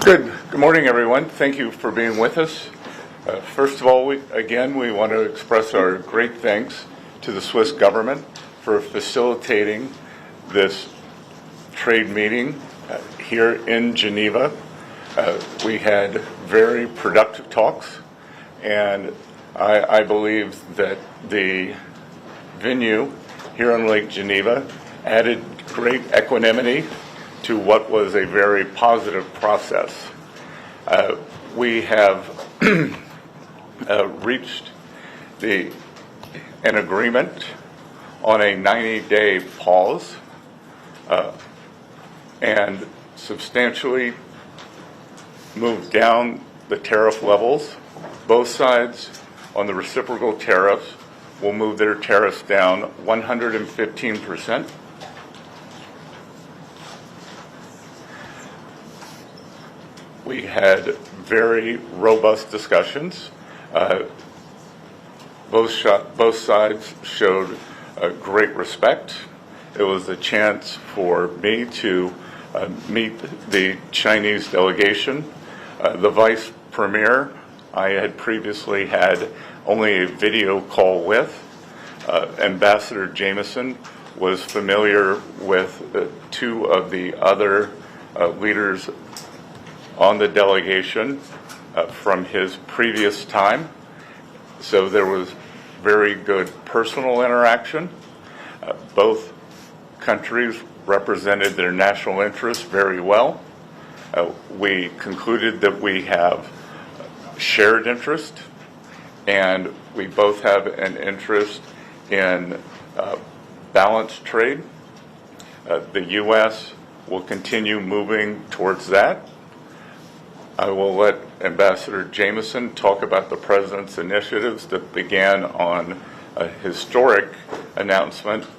Good morning, everyone. Thank you for being with us. First of all, we want to express our great thanks to the Swiss government for facilitating this trade meeting here in Geneva. We had very productive talks, and I believe that the venue here on Lake Geneva added great equanimity to what was a very positive process. We have reached an agreement on a 90-day pause and substantially moved down the tariff levels. Both sides on the reciprocal tariffs will move their tariffs down 115%. We had very robust discussions. Both sides showed great respect. It was a chance for me to meet the Chinese delegation. The Vice Premier I had previously had only a video call with. Ambassador Jameson was familiar with two of the other leaders on the delegation from his previous time. So there was very good personal interaction. Both countries represented their national interests very well. We concluded that we have shared interest, and we both have an interest in balanced trade. The U.S. will continue moving towards that. I will let Ambassador Jameson talk about the President's initiatives that began on a historic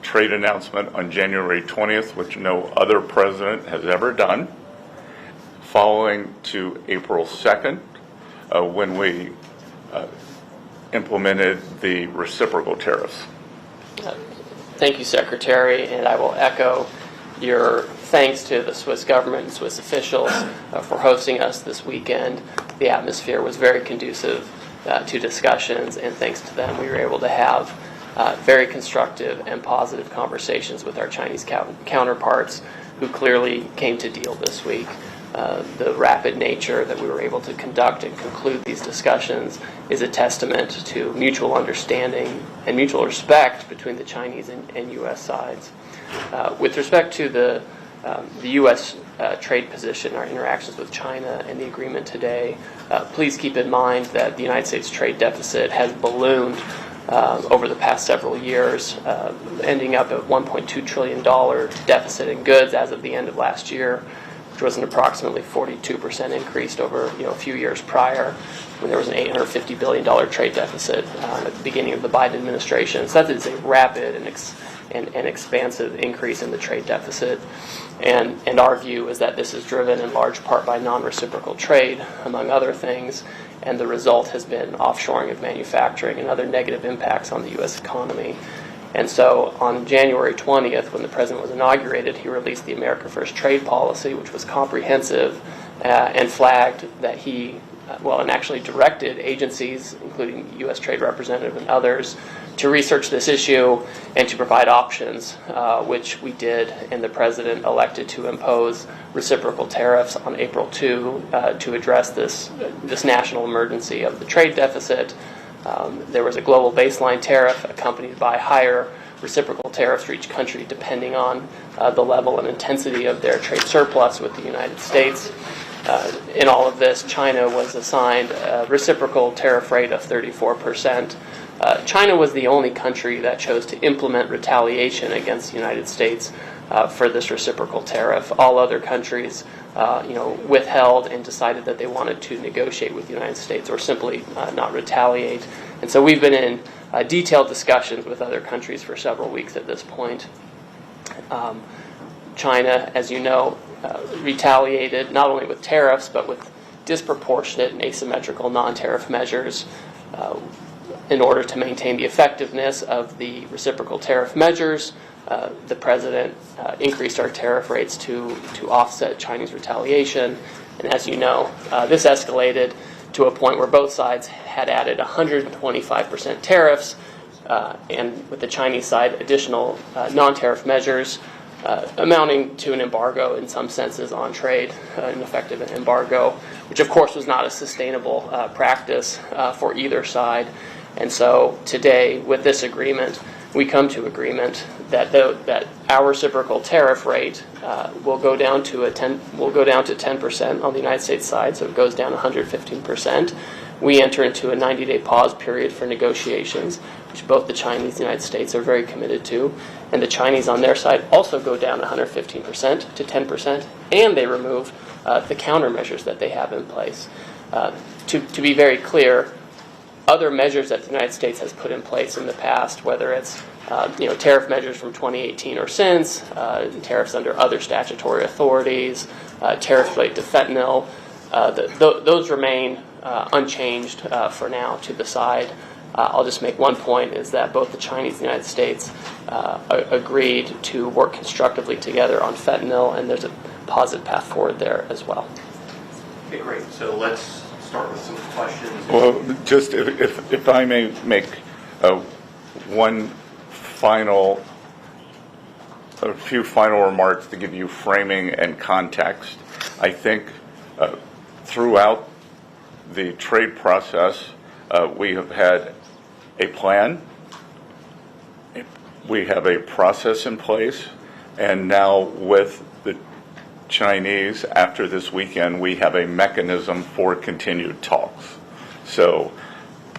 trade announcement on January 20th, which no other president has ever done, following to April 2nd, when we implemented the reciprocal tariffs. Thank you, Secretary, and I will echo your thanks to the Swiss government and Swiss officials for hosting us this weekend. The atmosphere was very conducive to discussions, and thanks to them we were able to have very constructive and positive conversations with our Chinese counterparts who clearly came to deal this week. The rapid nature that we were able to conduct and conclude these discussions is a testament to mutual understanding and mutual respect between the Chinese and U.S. sides. With respect to the U.S. trade position, our interactions with China, and the agreement today, please keep in mind that the United States trade deficit has ballooned over the past several years, ending up at $1.2 trillion deficit in goods as of the end of last year, which was an approximately 42% increase over a few years prior, when there was an $850 billion trade deficit at the beginning of the Biden administration. So that is a rapid and expansive increase in the trade deficit. And our view is that this is driven in large part by non-reciprocal trade, among other things, and the result has been offshoring of manufacturing and other negative impacts on the U.S. economy. And so on January 20th, when the President was inaugurated, he released the America First trade policy, which was comprehensive and flagged that and actually directed agencies, including the U.S. Trade Representative and others, to research this issue and to provide options, which we did, and the President elected to impose reciprocal tariffs on April 2 to address this national emergency of the trade deficit. There was a global baseline tariff accompanied by higher reciprocal tariffs for each country depending on the level and intensity of their trade surplus with the United States. In all of this, China was assigned a reciprocal tariff rate of 34%. China was the only country that chose to implement retaliation against the United States for this reciprocal tariff. All other countries withheld and decided that they wanted to negotiate with the United States or simply not retaliate. And so we've been in detailed discussions with other countries for several weeks at this point. China, as you know, retaliated not only with tariffs but with disproportionate and asymmetrical non-tariff measures in order to maintain the effectiveness of the reciprocal tariff measures. The President increased our tariff rates to offset Chinese retaliation, And as you know, this escalated to a point where both sides had added 125% tariffs, and with the Chinese side, additional non-tariff measures, amounting to an embargo in some senses on trade, an effective embargo, which of course was not a sustainable practice for either side. And so today, with this agreement, we come to agreement that that our reciprocal tariff rate will go down to 10% on the United States side, so it goes down 115%. We enter into a 90-day pause period for negotiations, which both the Chinese and the United States are very committed to, and the Chinese on their side also go down 115% to 10%, and they remove the countermeasures that they have in place. To be very clear, other measures that the United States has put in place in the past, whether it's tariff measures from 2018 or since, tariffs under other statutory authorities, tariffs related to fentanyl, those remain unchanged for now to the side. I'll just make one point, is that both the Chinese and the United States agreed to work constructively together on fentanyl, and there's a positive path forward there as well. Okay, great. So let's start with some questions. Well, just if I may make a few final remarks to give you framing and context. I think throughout the trade process, we have had a plan, we have a process in place, and now with the Chinese, after this weekend, we have a mechanism for continued talks. So,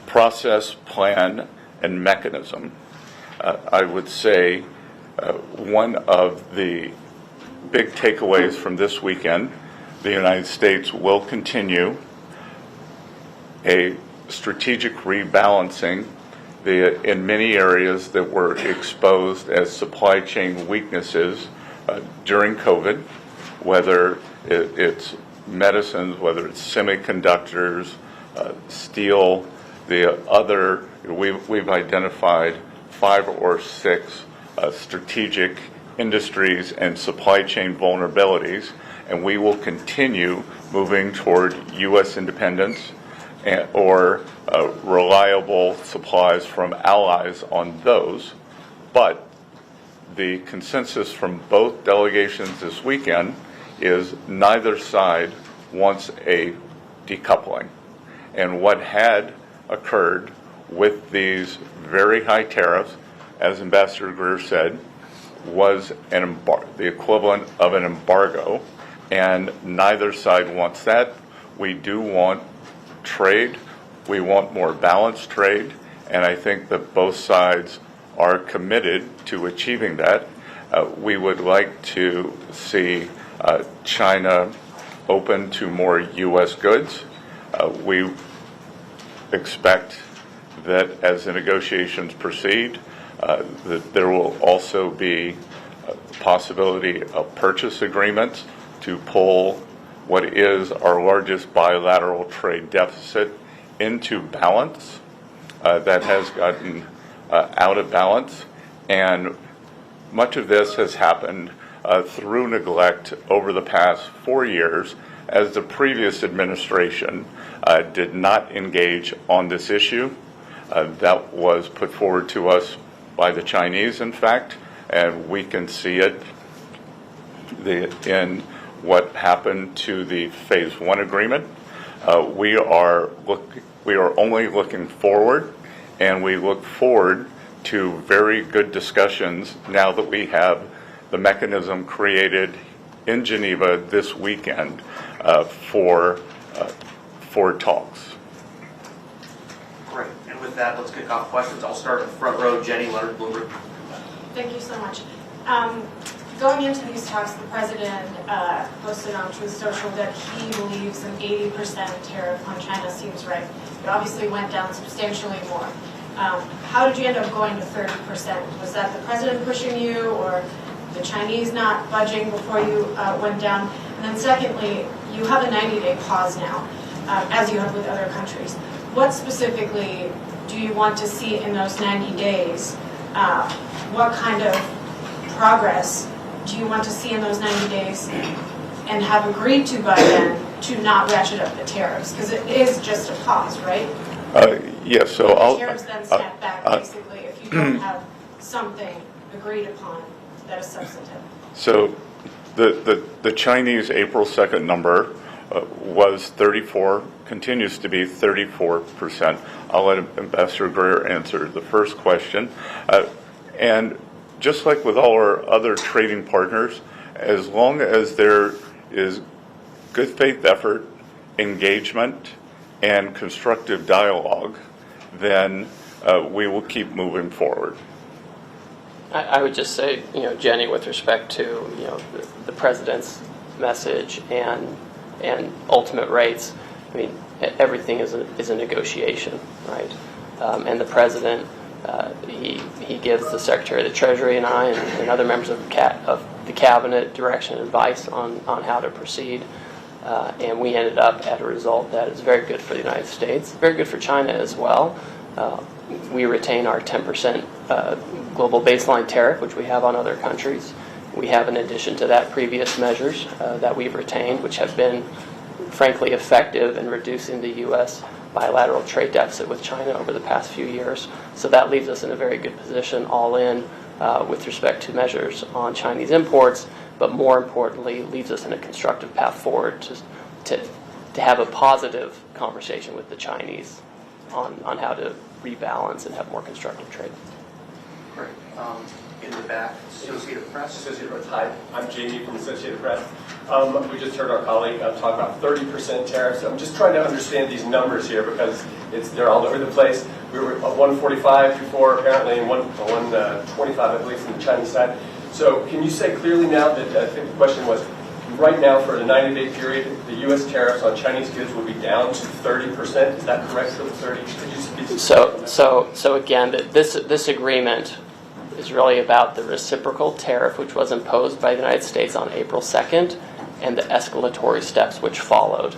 process, plan, and mechanism. I would say one of the big takeaways from this weekend, the United States will continue a strategic rebalancing in many areas that were exposed as supply chain weaknesses during COVID, whether it's medicines, whether it's semiconductors, steel, we've identified 5 or 6 strategic industries and supply chain vulnerabilities, and we will continue moving toward U.S. independence or reliable supplies from allies on those. But the consensus from both delegations this weekend is neither side wants a decoupling. And what had occurred with these very high tariffs, as Ambassador Greer said, was the equivalent of an embargo, and neither side wants that. We do want trade. We want more balanced trade, and I think that both sides are committed to achieving that. We would like to see China open to more U.S. goods. We expect that as the negotiations proceed, that there will also be a possibility of purchase agreements to pull what is our largest bilateral trade deficit into balance. That has gotten out of balance, and much of this has happened through neglect over the past 4 years, as the previous administration did not engage on this issue. That was put forward to us by the Chinese, in fact, and we can see it in what happened to the Phase 1 agreement. We are only looking forward, and we look forward to very good discussions now that we have the mechanism created in Geneva this weekend for talks. Great. And with that, let's kick off questions. I'll start at the front row. Jenny Leonard, Bloomberg. Thank you so much. Going into these talks, the president posted on Truth Social that he believes an 80% tariff on China seems right. It obviously went down substantially more. How did you end up going to 30%? Was that the president pushing you, or the Chinese not budging before you went down? And then secondly, you have a 90-day pause now, as you have with other countries. What specifically do you want to see in those 90 days? What kind of progress do you want to see in those 90 days and have agreed to by then to not ratchet up the tariffs? Because it is just a pause, right? Yes, so I'll... Tariffs then snap back, basically, if you don't have something agreed upon that is substantive. So the Chinese April 2nd number was 34, continues to be 34%. I'll let Ambassador Greer answer the first question. And just like with all our other trading partners, as long as there is good faith effort, engagement, and constructive dialogue, then we will keep moving forward. I would just say, Jenny, with respect to, the president's message and ultimate rates, I mean, everything is a negotiation, right? And the president, he gives the Secretary of the Treasury and I and other members of the cabinet direction and advice on how to proceed. And we ended up at a result that is very good for the United States, very good for China as well. We retain our 10% global baseline tariff, which we have on other countries. We have, in addition to that, previous measures that we've retained, which have been, frankly, effective in reducing the U.S. bilateral trade deficit with China over the past few years. So that leaves us in a very good position all in with respect to measures on Chinese imports, but more importantly, leaves us in a constructive path forward to have a positive conversation with the Chinese on how to rebalance and have more constructive trade. Great. In the back, Associated Press. Associated Press. Hi, I'm Jamie from Associated Press. We just heard our colleague talk about 30% tariffs. I'm just trying to understand these numbers here because they're all over the place. We were at 145 before, apparently, and 125, I believe, from the Chinese side. So can you say clearly now that, I think the question was, right now for the 90-day period, the U.S. tariffs on Chinese goods will be down to 30%? Is that correct for the 30? Could you speak? So again, this agreement is really about the reciprocal tariff, which was imposed by the United States on April 2nd, and the escalatory steps which followed.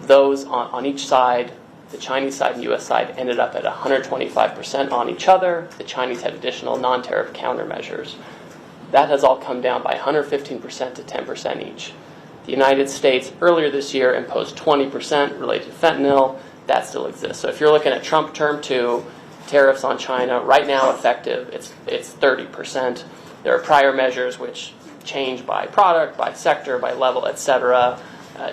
Those on each side, the Chinese side and U.S. side, ended up at 125% on each other. The Chinese had additional non-tariff countermeasures. That has all come down by 115% to 10% each. The United States earlier this year imposed 20% related to fentanyl. That still exists. So if you're looking at Trump Term 2, tariffs on China, right now effective, it's 30%. There are prior measures which change by product, by sector, by level, etc.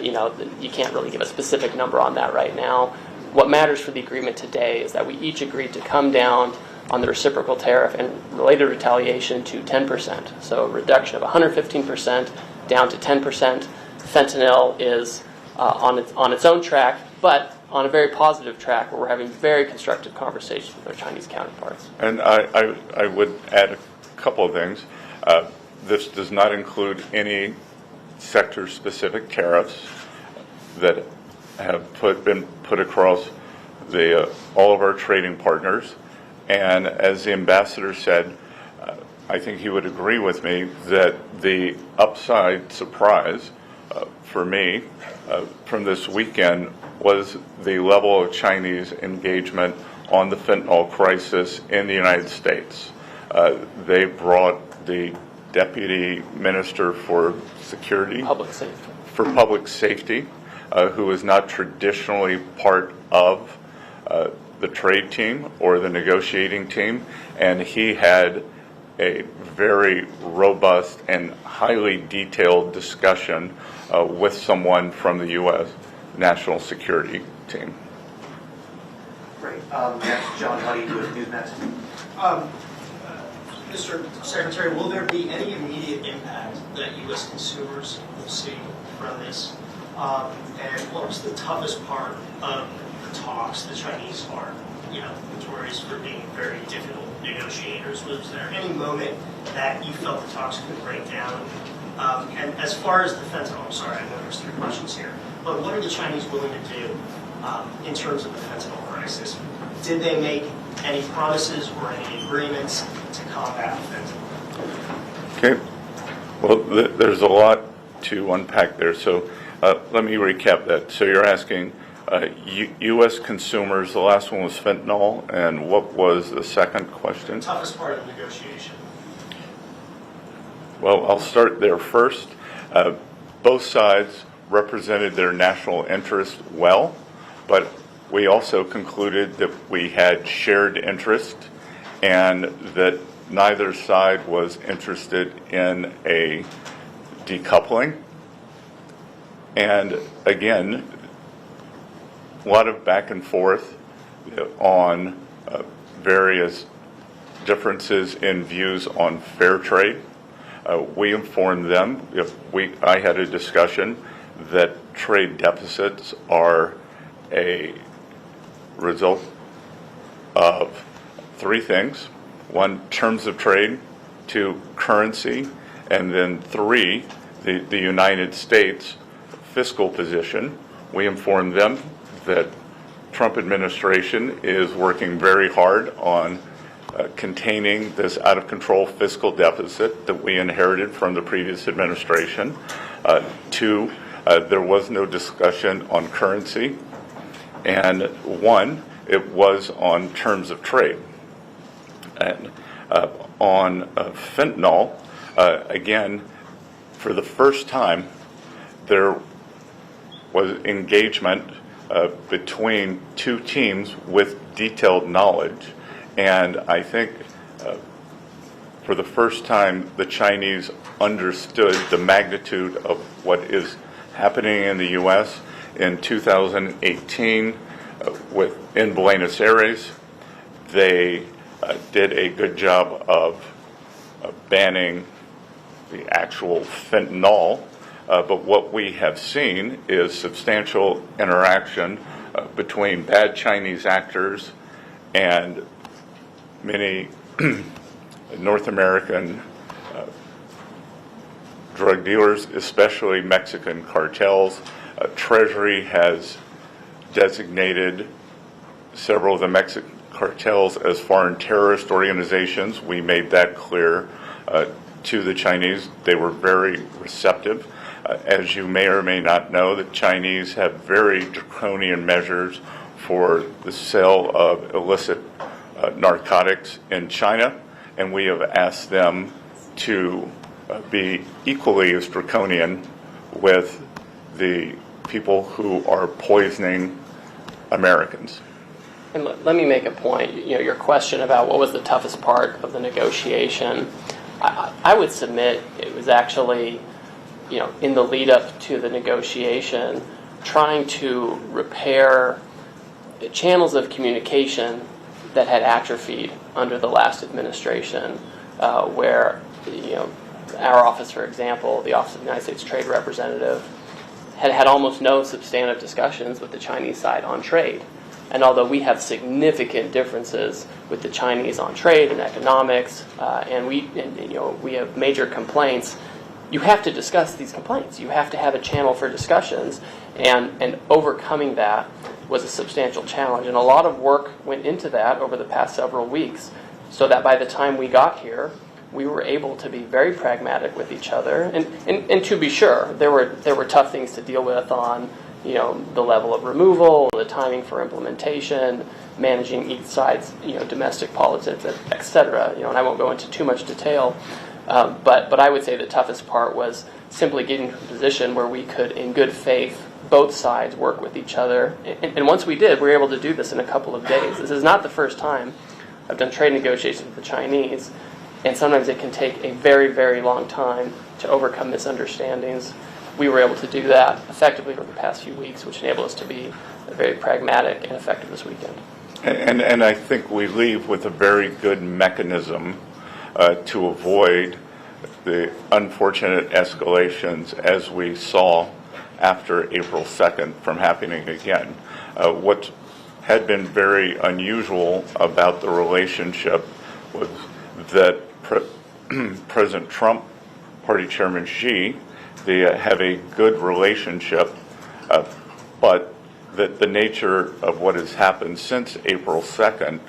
You can't really give a specific number on that right now. What matters for the agreement today is that we each agreed to come down on the reciprocal tariff and related retaliation to 10%. So a reduction of 115% down to 10%. Fentanyl is on its own track, but on a very positive track where we're having very constructive conversations with our Chinese counterparts. And I would add a couple of things. This does not include any sector-specific tariffs that have been put across all of our trading partners. And as the ambassador said, I think he would agree with me that the upside surprise for me from this weekend was the level of Chinese engagement on the fentanyl crisis in the United States. They brought the Deputy Minister for Public Safety, who is not traditionally part of the trade team or the negotiating team, and he had a very robust and highly detailed discussion with someone from the U.S. National Security Team. Great. Next, John Huddy with Newsmax. Mr. Secretary, will there be any immediate impact that U.S. consumers will see from this? And what was the toughest part of the talks? The Chinese are, notorious for being very difficult negotiators. Was there any moment that you felt the talks could break down? And as far as the fentanyl, I'm sorry, I know there's 3 questions here, but what are the Chinese willing to do in terms of the fentanyl crisis? Did they make any promises or any agreements to combat fentanyl? Okay. Well, there's a lot to unpack there. So let me recap that. So you're asking U.S. consumers, the last one was fentanyl, and what was the second question? The toughest part of the negotiation. Well, I'll start there first. Both sides represented their national interest well, but we also concluded that we had shared interest and that neither side was interested in a decoupling. And again, a lot of back and forth on various differences in views on fair trade. We informed them, I had a discussion that trade deficits are a result of three things. One, terms of trade. Two, currency. And then three, the United States fiscal position. We informed them that Trump administration is working very hard on containing this out-of-control fiscal deficit that we inherited from the previous administration. Two, there was no discussion on currency. And one, it was on terms of trade. And on fentanyl, again, for the first time, there was engagement between two teams with detailed knowledge. And I think for the first time, the Chinese understood the magnitude of what is happening in the U.S. In 2018 in Buenos Aires. They did a good job of banning the actual fentanyl, but what we have seen is substantial interaction between bad Chinese actors and many North American drug dealers, especially Mexican cartels. Treasury has designated several of the Mexican cartels as foreign terrorist organizations. We made that clear to the Chinese. They were very receptive. As you may or may not know, the Chinese have very draconian measures for the sale of illicit narcotics in China, and we have asked them to be equally as draconian with the people who are poisoning Americans. And let me make a point. Your question about what was the toughest part of the negotiation, I would submit it was actually, in the lead up to the negotiation, trying to repair channels of communication that had atrophied under the last administration, where, our office, for example, the Office of the United States Trade Representative, had almost no substantive discussions with the Chinese side on trade. And although we have significant differences with the Chinese on trade and economics, and we have major complaints, you have to discuss these complaints. You have to have a channel for discussions, and overcoming that was a substantial challenge. And a lot of work went into that over the past several weeks, so that by the time we got here, we were able to be very pragmatic with each other. And to be sure, there were tough things to deal with on the level of removal, the timing for implementation, managing each side's domestic politics, etc. And I won't go into too much detail, but I would say the toughest part was simply getting to a position where we could, in good faith, both sides work with each other. And once we did, we were able to do this in a couple of days. This is not the first time I've done trade negotiations with the Chinese, and sometimes it can take a very, very long time to overcome misunderstandings. We were able to do that effectively over the past few weeks, which enabled us to be very pragmatic and effective this weekend. And I think we leave with a very good mechanism to avoid the unfortunate escalations as we saw after April 2nd from happening again. What had been very unusual about the relationship was that President Trump, Party Chairman Xi, they have a good relationship, but that the nature of what has happened since April 2nd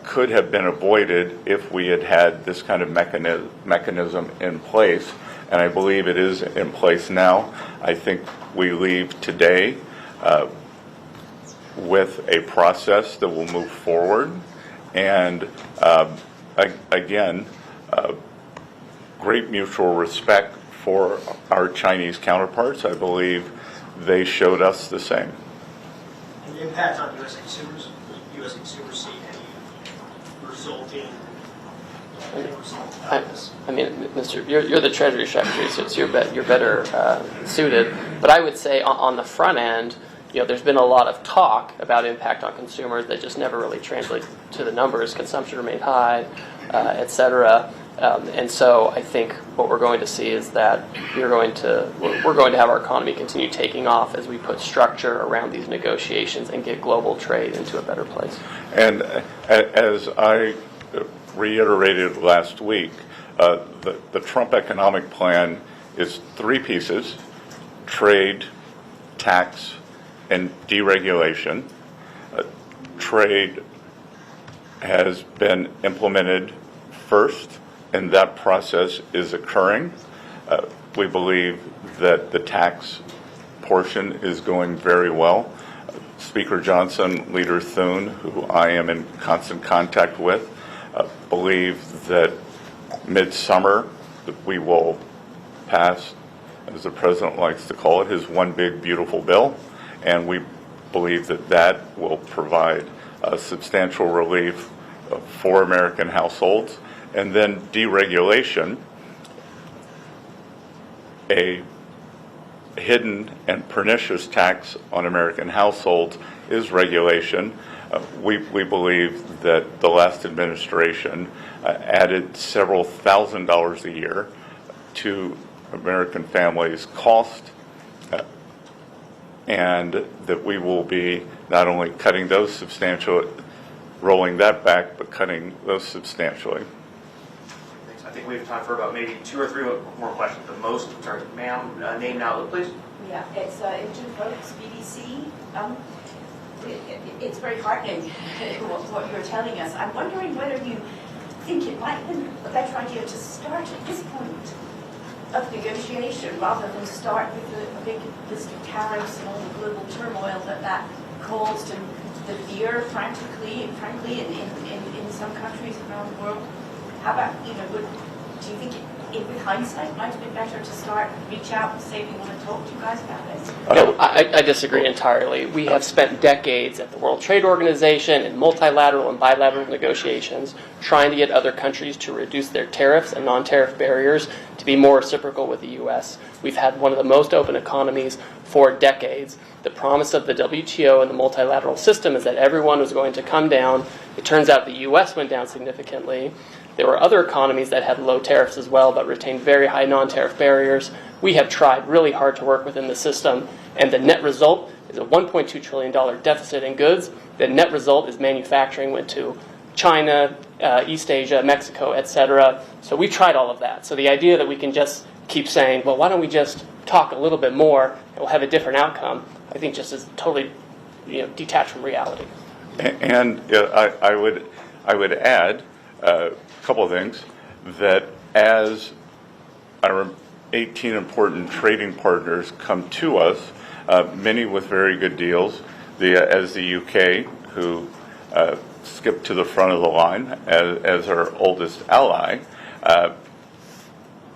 could have been avoided if we had had this kind of mechanism in place, and I believe it is in place now. I think we leave today with a process that will move forward, and again, great mutual respect for our Chinese counterparts. I believe they showed us the same. And the impact on U.S. consumers? Will U.S. consumers see any resulting result out of this? I mean, Mr. You're the Treasury Secretary, so you're better suited. But I would say on the front end, there's been a lot of talk about impact on consumers that just never really translate to the numbers. Consumption remained high, et cetera. And so I think what we're going to see is that we're going to have our economy continue taking off as we put structure around these negotiations and get global trade into a better place. And as I reiterated last week, the Trump economic plan is 3 pieces: trade, tax, and deregulation. Trade has been implemented first, and that process is occurring. We believe that the tax portion is going very well. Speaker Johnson, Leader Thune, who I am in constant contact with, believe that midsummer that we will pass, as the president likes to call it, his one big beautiful bill, and we believe that that will provide substantial relief for American households. And then deregulation, a hidden and pernicious tax on American households, is regulation. We believe that the last administration added several $1,000s a year to American families' cost, and that we will be not only cutting those substantially, rolling that back, but cutting those substantially. Thanks. I think we have time for about maybe 2 or 3 more questions. The most, sorry, ma'am, name and outlook, please. Yeah, it's Imogen Folks, BBC. It's very heartening what you're telling us. I'm wondering whether you think it might have been a better idea to start at this point of negotiation rather than start with a big list of tariffs and all the global turmoil that caused and the fear, frankly, in some countries around the world. How about, do you think with hindsight it might have been better to reach out and say we want to talk to you guys about this? No, I disagree entirely. We have spent decades at the World Trade Organization in multilateral and bilateral negotiations trying to get other countries to reduce their tariffs and non-tariff barriers to be more reciprocal with the U.S. We've had one of the most open economies for decades. The promise of the WTO and the multilateral system is that everyone was going to come down. It turns out the U.S. went down significantly. There were other economies that had low tariffs as well, but retained very high non-tariff barriers. We have tried really hard to work within the system, and the net result is a $1.2 trillion deficit in goods. The net result is manufacturing went to China, East Asia, Mexico, etc. So we've tried all of that. So the idea that we can just keep saying, well, why don't we just talk a little bit more and we'll have a different outcome, I think just is totally detached from reality. And I would add a couple of things, that as our 18 important trading partners come to us, many with very good deals, as the UK, who skipped to the front of the line as our oldest ally,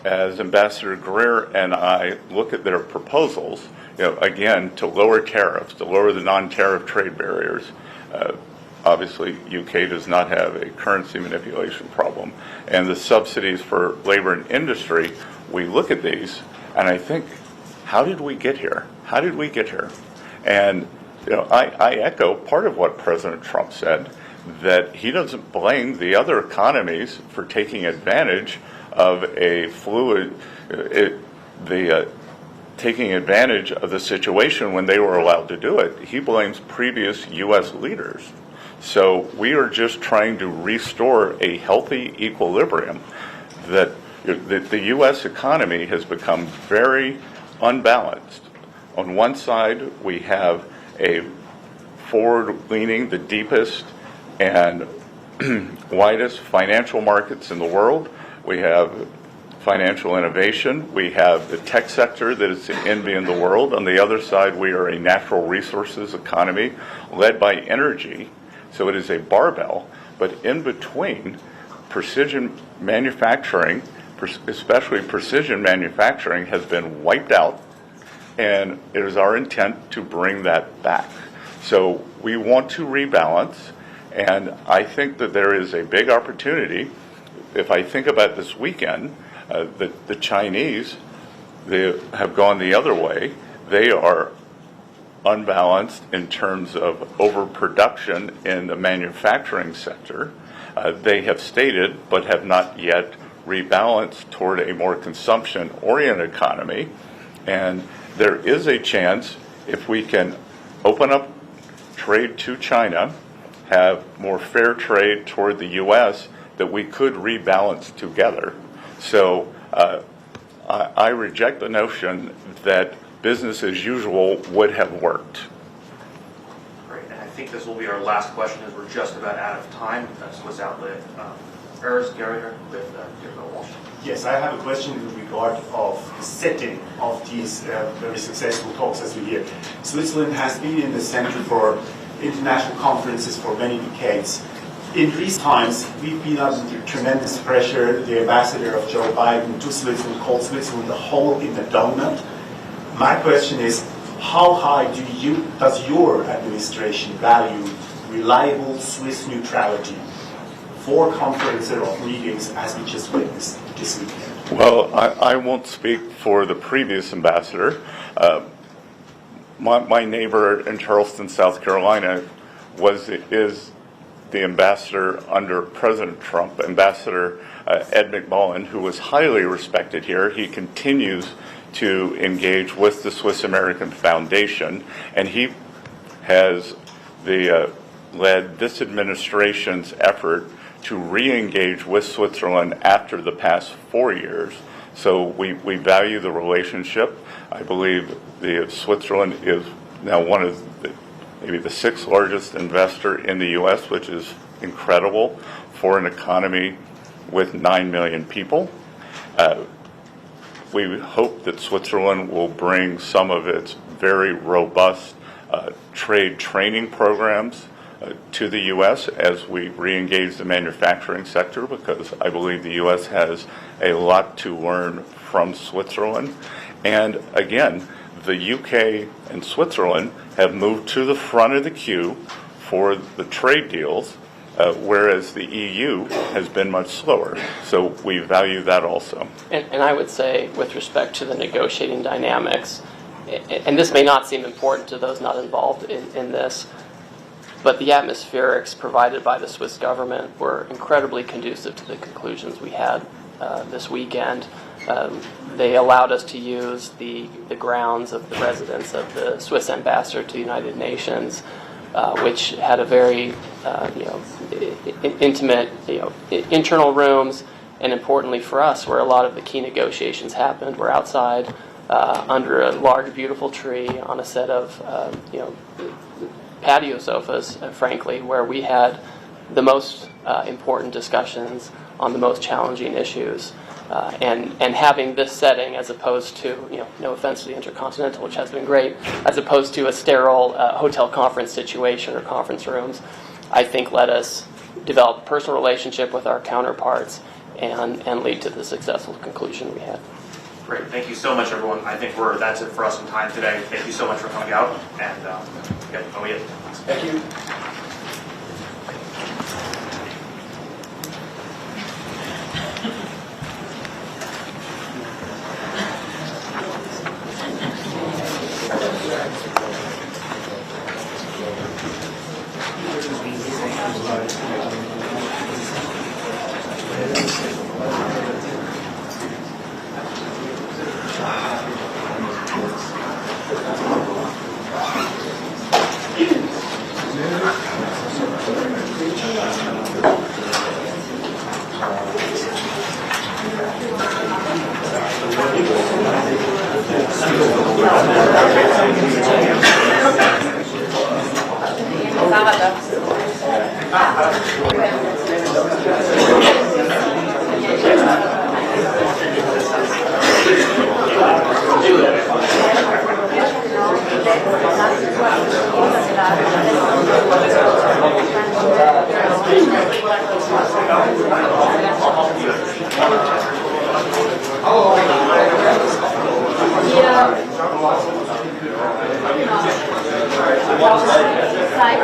as Ambassador Greer and I look at their proposals, again, to lower tariffs, to lower the non-tariff trade barriers. Obviously, UK does not have a currency manipulation problem. And the subsidies for labor and industry, we look at these, and I think, how did we get here? How did we get here? And I echo part of what President Trump said, that he doesn't blame the other economies for taking advantage of a fluid, taking advantage of the situation when they were allowed to do it. He blames previous U.S. leaders. So we are just trying to restore a healthy equilibrium. That the U.S. economy has become very unbalanced. On one side, we have a forward-leaning, the deepest and widest financial markets in the world. We have financial innovation. We have the tech sector that is the envy in the world. On the other side, we are a natural resources economy led by energy. So it is a barbell, but in between, precision manufacturing, especially precision manufacturing, has been wiped out, and it is our intent to bring that back. So we want to rebalance, and I think that there is a big opportunity. If I think about this weekend, the Chinese, they have gone the other way. They are unbalanced in terms of overproduction in the manufacturing sector. They have stated, but have not yet rebalanced toward a more consumption-oriented economy. And there is a chance, if we can open up trade to China, have more fair trade toward the U.S., that we could rebalance together. So I reject the notion that business as usual would have worked. Great, and I think this will be our last question as we're just about out of time. Swiss outlet, Urs Geringer with Dearborn Walsh. Yes, I have a question in regard of the setting of these very successful talks as we hear. Switzerland has been in the center for international conferences for many decades. In recent times, we've been under tremendous pressure. The ambassador of Joe Biden to Switzerland called Switzerland the hole in the donut. My question is, how high does your administration value reliable Swiss neutrality for conferences or meetings as we just witnessed this weekend? Well, I won't speak for the previous ambassador. My neighbor in Charleston, South Carolina, is the ambassador under President Trump, Ambassador Ed McMullen, who was highly respected here. He continues to engage with the Swiss American Foundation, and he has led this administration's effort to re-engage with Switzerland after the past 4 years. So we value the relationship. I believe Switzerland is now one of maybe the sixth largest investor in the U.S., which is incredible for an economy with 9 million people. We hope that Switzerland will bring some of its very robust trade training programs to the U.S. as we re-engage the manufacturing sector, because I believe the U.S. has a lot to learn from Switzerland. And again, the UK and Switzerland have moved to the front of the queue for the trade deals, whereas the EU has been much slower. So we value that also. And I would say, with respect to the negotiating dynamics, and this may not seem important to those not involved in this, but the atmospherics provided by the Swiss government were incredibly conducive to the conclusions we had this weekend. They allowed us to use the grounds of the residence of the Swiss ambassador to the United Nations, which had a very intimate internal rooms, and importantly for us, where a lot of the key negotiations happened, were outside under a large, beautiful tree on a set of patio sofas, frankly, where we had the most important discussions on the most challenging issues. And having this setting, as opposed to, no offense to the Intercontinental, which has been great, as opposed to a sterile hotel conference situation or conference rooms, I think let us develop a personal relationship with our counterparts and lead to the successful conclusion we had. Great. Thank you so much, everyone. I think that's it for us in time today. Thank you so much for coming out. And Thank you. Thank you. Side